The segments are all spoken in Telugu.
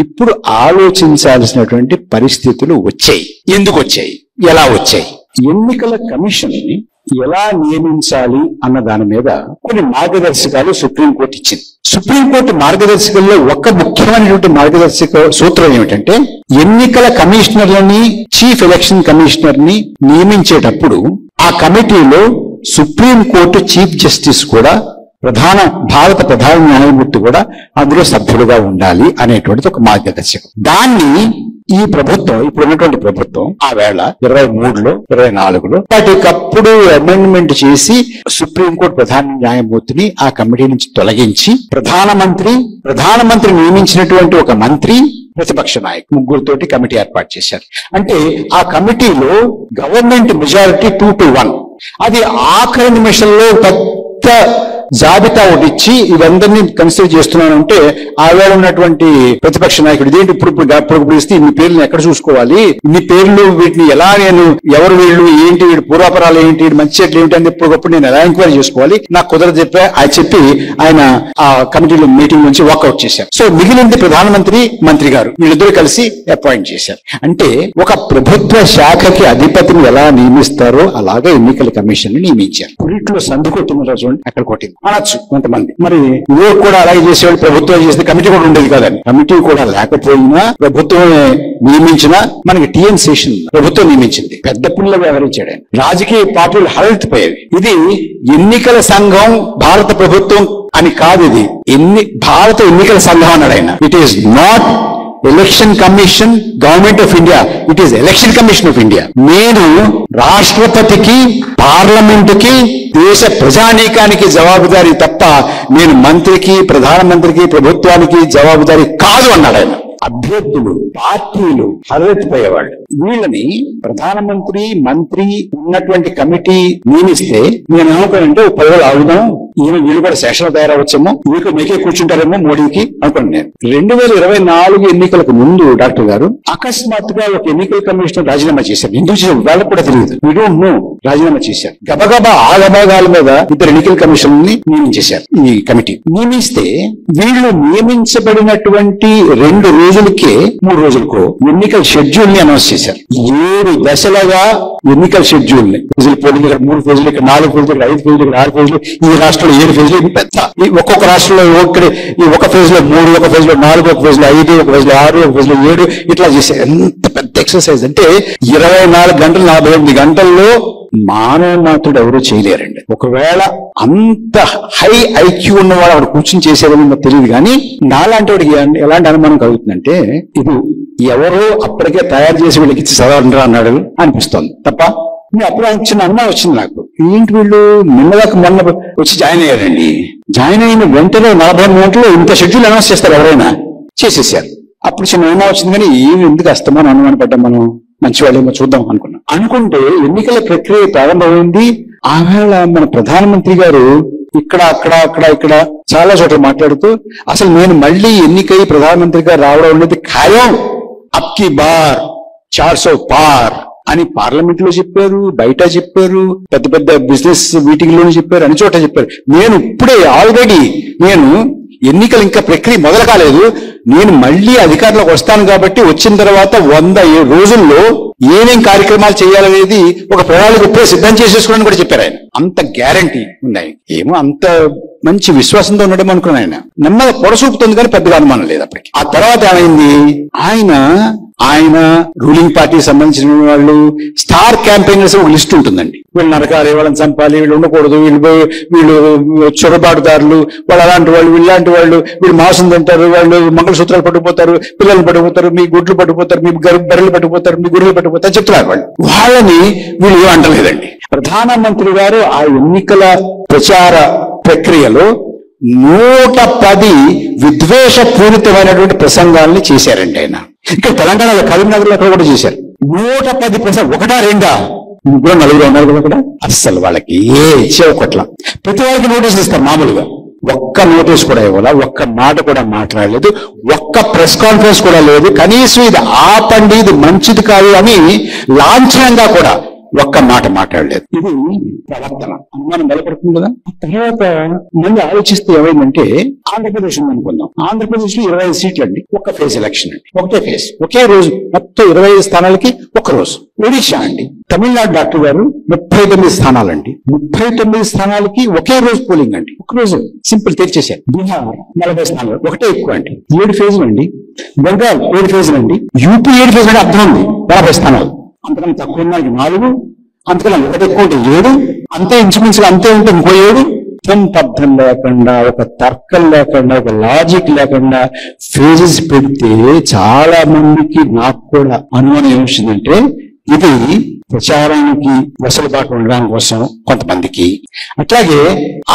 ఇప్పుడు ఆలోచించాల్సినటువంటి పరిస్థితులు వచ్చాయి. ఎందుకు వచ్చాయి, ఎలా వచ్చాయి? ఎన్నికల కమిషన్ ని ఎలా నియమించాలి అన్న దాని మీద కొన్ని మార్గదర్శకాలు సుప్రీంకోర్టు ఇచ్చింది. సుప్రీంకోర్టు మార్గదర్శకాల్లో ఒక ముఖ్యమైనటువంటి మార్గదర్శక సూత్రం ఏమిటంటే, ఎన్నికల కమిషనర్లని, చీఫ్ ఎలక్షన్ కమిషనర్ ని నియమించేటప్పుడు ఆ కమిటీలో సుప్రీంకోర్టు చీఫ్ జస్టిస్ కూడా, భారత ప్రధాన న్యాయమూర్తి కూడా అందులో సభ్యులుగా ఉండాలి అనేటువంటిది ఒక మార్గదర్శకం. దాన్ని ఈ ప్రభుత్వం, ఇప్పుడు ఉన్నటువంటి ప్రభుత్వం ఆ వేళ 23లో 24లో వాటికప్పుడు అమెండ్మెంట్ చేసి సుప్రీంకోర్టు ప్రధాన న్యాయమూర్తిని ఆ కమిటీ నుంచి తొలగించి ప్రధానమంత్రి నియమించినటువంటి ఒక మంత్రి, ప్రతిపక్ష నాయకులు ముగ్గురుతోటి కమిటీ ఏర్పాటు చేశారు. అంటే ఆ కమిటీలో గవర్నమెంట్ మెజారిటీ 2-1. అది ఆఖరి నిమిషంలో పెద్ద జాబితా ఒకటి ఇచ్చి ఇవందరినీ కన్సిడర్ చేస్తున్నానంటే ఆవేళ ఉన్నటువంటి ప్రతిపక్ష నాయకుడు, ఇదేంటి ఇప్పుడు ఇస్తే ఇన్ని పేర్లను ఎక్కడ చూసుకోవాలి, ఇన్ని పేర్లు, వీటిని ఎలా నేను, ఎవరు వీళ్ళు, ఏంటి వీడు పూర్వాపరాలు ఏంటి, వీడు మంచి చెట్లు ఏంటి అని ఎప్పటికప్పుడు నేను ఎలా ఎంక్వైరీ చేసుకోవాలి, నాకు కుదరదు చెప్పి ఆయన ఆ కమిటీలో మీటింగ్ నుంచి వాకౌట్ చేశారు. సో మిగిలింది ప్రధానమంత్రి, మంత్రి గారు, వీళ్ళిద్దరూ కలిసి అపాయింట్ చేశారు. అంటే ఒక ప్రభుత్వ శాఖకి అధిపతిని ఎలా నియమిస్తారో అలాగే ఎన్నికల కమిషన్ ని నియమించారు. వీటిలో సందు కొట్టిన రోజు అక్కడ కొట్టింది అనొచ్చు కొంతమంది. మరి ఇవో కూడా అలాగే చేసేవాళ్ళు, ప్రభుత్వం చేస్తే కమిటీ కూడా ఉండేది కాదని. కమిటీ కూడా లేకపోయినా ప్రభుత్వమే నియమించినా మనకి టీఎన్ శేషన్ ప్రభుత్వం నియమించింది. పెద్ద పుల్ల వ్యవహరించాడు ఆయన. రాజకీయ పార్టీలు హలెత్తిపోయేవి. ఇది ఎన్నికల సంఘం భారత ప్రభుత్వం అని కాదు, ఇది భారత ఎన్నికల సంఘం అన్నాడు ఆయన. It is not election commission government of India, it is election commission of India. నేను రాష్ట్రపతికి, పార్లమెంటుకి, దేశ ప్రజానీకానికి జవాబుదారీ తప్ప నేను మంత్రికి, ప్రధానమంత్రికి, ప్రభుత్వానికి జవాబుదారీ కాదు అన్నాడు ఆయన. అభ్యర్థులు, పార్టీలు హలెత్తిపోయేవాళ్ళు. వీళ్ళని ప్రధానమంత్రి, మంత్రి ఉన్నటువంటి కమిటీ నియమిస్తే నేను ఏమనుకోనంటే 10 రోజులు ఆగుదాం, వీళ్ళు కూడా సెషన్లు తయారవచ్చేమో, మీకే కూర్చుంటారేమో మోడీకి అనుకోండి. నేను 2024 ఎన్నికలకు ముందు డాక్టర్ గారు అకస్మాత్తుగా ఒక ఎన్నికల కమిషనర్ రాజీనామా చేశారు. ఎందుకు చేశారు వాళ్ళకు కూడా తెలియదు, వీ డోంట్ నో. రాజీనామా చేశారు. గబగబా ఆగభాగాల మీద 2 ఎన్నికల కమిషన్ ని నియమించేశారు. ఈ కమిటీ నియమిస్తే వీళ్ళు నియమించబడినటువంటి 2 రోజులకే 3 రోజులకో ఎన్నికల షెడ్యూల్ ని అనౌన్స్ చేశారు. 7 దశలుగా ఎన్నికల షెడ్యూల్ ని, పోలింగ్ ఇక్కడ 3 ఫేజులు, ఇక్కడ 4 ఫేజులు, ఇక్కడ 5 ఫేజులు, ఇక్కడ 6 ఫేజులు, ఈ రాష్ట్రంలో 7 ఫేజులు, పెద్ద ఒక్కొక్క రాష్ట్రంలో ఒక ఫేజ్ లో 3, ఒక ఫేజ్ లో 4, ఒక ఫేజ్ లో 5, ఒక ఫేజ్ లో 6, ఒక ఫేజ్ లో 7 ఇట్లా చేశారు. ఎంత పెద్ద ఎక్సర్సైజ్ అంటే 24 గంటలు 48 గంటల్లో మానవ మాత్రుడు ఎవరూ చేయలేరండి. ఒకవేళ అంత హై ఐక్యూ ఉన్నవాడు అక్కడ కూర్చుని చేసేదని తెలియదు. కానీ నాలాంటి వాడికి ఎలాంటి అనుమానం కలుగుతుందంటే, ఇది ఎవరో అప్పటికే తయారు చేసి వీళ్ళకి ఇచ్చి చదవండి అన్నాడు అనిపిస్తోంది తప్ప అప్పుడు చిన్న అనుమానం వచ్చింది నాకు. ఏంటి వీళ్ళు మొన్న వచ్చి జాయిన్ అయ్యారండి. జాయిన్ అయిన వెంటనే 40 గంటల్లో ఇంత షెడ్యూల్ అనౌన్స్ చేస్తారు, ఎవరైనా చేసేసారు. అప్పుడు చిన్న అనుమానం వచ్చింది. కానీ ఏమి ఎందుకు వస్తామని అనుమానం పడ్డాం, మనం మంచి వాళ్ళేమో చూద్దాం అనుకుంటే ఎన్నికల ప్రక్రియ ప్రారంభమైంది. ఆవేళ మన ప్రధానమంత్రి గారు ఇక్కడ చాలా చోట్ల మాట్లాడుతూ అసలు నేను మళ్ళీ ఎన్నికై ప్రధానమంత్రిగా రావడం అనేది ఖాయం, అబ్కి బార్ 400 పార్ అని పార్లమెంట్ లో చెప్పారు, బయట చెప్పారు, పెద్ద పెద్ద బిజినెస్ మీటింగ్ లోనే చెప్పారు, అన్ని చోట్ల చెప్పారు. నేను ఇప్పుడే ఆల్రెడీ ఎన్నికలు ఇంకా ప్రక్రియ మొదలు కాలేదు, నేను మళ్ళీ అధికారంలోకి వస్తాను కాబట్టి వచ్చిన తర్వాత 100 రోజుల్లో ఏమేం కార్యక్రమాలు చేయాలనేది ఒక ప్రణాళిక ఇప్పుడే సిద్ధం చేసేసుకోవడానికి కూడా చెప్పారు ఆయన. అంత గ్యారంటీ ఉంది ఆయన. ఏమో అంత మంచి విశ్వాసంతో ఉండడం అనుకున్నాను. ఆయన నెమ్మది పొడసూపుతుంది కానీ పెద్దగా అనుమానం లేదు అప్పటికి. ఆ తర్వాత ఏమైంది, ఆయన రూలింగ్ పార్టీకి సంబంధించిన వాళ్ళు స్టార్ క్యాంపెయినర్స్ ఒక లిస్ట్ ఉంటుందండి. వీళ్ళు నరకాలి, వాళ్ళని చంపాలి, వీళ్ళు ఉండకూడదు, వీళ్ళు చొరబాటుదారులు, వాళ్ళు అలాంటి వాళ్ళు, వీళ్ళంటి వాళ్ళు, వీళ్ళు మాంసం తింటారు, వాళ్ళు మంగళసూత్రాలు పట్టుకుపోతారు, పిల్లలు పట్టుకుపోతారు, మీ గుడ్లు పట్టుకుపోతారు, మీ బర్రెలు పట్టుకుపోతారు, మీ గుర్రెలు పట్టుకుపోతారు చెప్తున్నారు వాళ్ళు. వాళ్ళని వీళ్ళు ఏం అంటలేదండి. ప్రధానమంత్రి గారు ఆ ఎన్నికల ప్రచార ప్రక్రియలో 110 విద్వేషపూరితమైనటువంటి ప్రసంగాల్ని చేశారండి ఆయన. ఇక్కడ తెలంగాణలో కరీంనగర్ లో కూడా చేశారు. 110 ప్రసంగం, 1-2 ముగ్గురు 4 ఉన్నారు కదా అక్కడ. అస్సలు వాళ్ళకి ఇచ్చేవట్ల. ప్రతి వారికి నోటీసులు ఇస్తారు మామూలుగా. ఒక్క నోటీస్ కూడా ఇవ్వాల, ఒక్క మాట కూడా మాట్లాడలేదు, ఒక్క ప్రెస్ కాన్ఫరెన్స్ కూడా లేదు. కనీసం ఇది ఆపండి, ఇది మంచిది కాదు అని లాంఛనంగా కూడా ఒక్క మాట మాట్లాడలేదు. ఇది ప్రవర్తన. అనుమానం బలపడుతుంది కదా. తర్వాత మళ్ళీ ఆలోచిస్తే ఏమైందంటే ఆంధ్రప్రదేశ్ ఉందనుకుందాం. ఆంధ్రప్రదేశ్ లో 25 సీట్లు అండి, ఒక్క ఫేజ్ ఎలక్షన్ అండి, ఒకటే ఫేజ్, ఒకే రోజు, మొత్తం 25 స్థానాలకి ఒక రోజు. ఒడిశా అండి, తమిళనాడు డాక్టర్ గారు 39 స్థానాలండి, 39 స్థానాలకి ఒకే రోజు పోలింగ్ అండి, ఒక రోజు సింపుల్ తెరిచేశారు. బీహార్ 40 స్థానాలు, ఒకటే ఎక్కువ అండి, 7 ఫేజులు అండి. బెంగాల్ 7 ఫేజులు అండి. యూపీ 7 ఫేజులు అంటే అర్థం ఉంది, 40 స్థానాలు. అంతకన్నా తక్కువ ఉన్నాయి 4, అంతకన్నా ఒకటి ఎక్కువ ఉంటే 7, అంతే ఇంచుమించుగా అంతే ఉంటే ఇంకో 7. పద్ధం లేకుండా, ఒక తర్కం లేకుండా, ఒక లాజిక్ లేకుండా ఫేజెస్ పెడితే చాలా మందికి, నాకు కూడా అనుమానం ఏమొచ్చిందంటే ఇది ప్రచారానికి వెసులుబాటు ఉండడం కోసం కొంతమందికి. అట్లాగే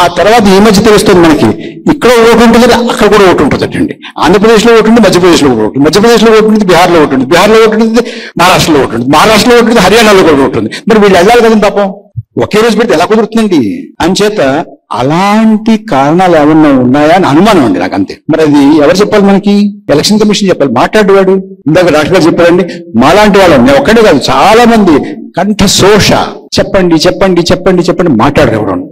ఆ తర్వాత ఈ మధ్య తెలుస్తుంది మనకి, ఇక్కడ ఓటు ఉంటుంది, అక్కడ కూడా ఓటు ఉంటుందండి. ఆంధ్రప్రదేశ్ లో ఓటు ఉంటుంది, మధ్యప్రదేశ్ లో ఓటు ఉంటుంది, మధ్యప్రదేశ్ లో ఓటు ఉంటుంది, బీహార్ లో ఓటు ఉంటుంది, బీహార్ లో ఓటు ఉంటుంది, మహారాష్ట్రలో ఓటు ఉంటుంది, మహారాష్ట్రలో ఓటు ఉంటుంది, హర్యానాలో కూడా ఓటు ఉంటుంది. మరి వీళ్ళు వెళ్ళాలి కదండి పాపం, ఒకే రోజు పెడితే ఎలా కుదురుతుందండి? అంచేత అలాంటి కారణాలు ఏమన్నా ఉన్నాయా అని అనుమానం అండి నాకు, అంతే. మరి అది ఎవరు చెప్పాలి మనకి? ఎలక్షన్ కమిషన్ చెప్పాలి. మాట్లాడేవాడు ఇందాక డాక్టర్ గారు చెప్పారండి, మాలాంటి వాళ్ళని, నేను ఒక్కడే కాదు చాలా మంది కంఠ శోష, చెప్పండి చెప్పండి చెప్పండి చెప్పండి మాట్లాడేవాడు.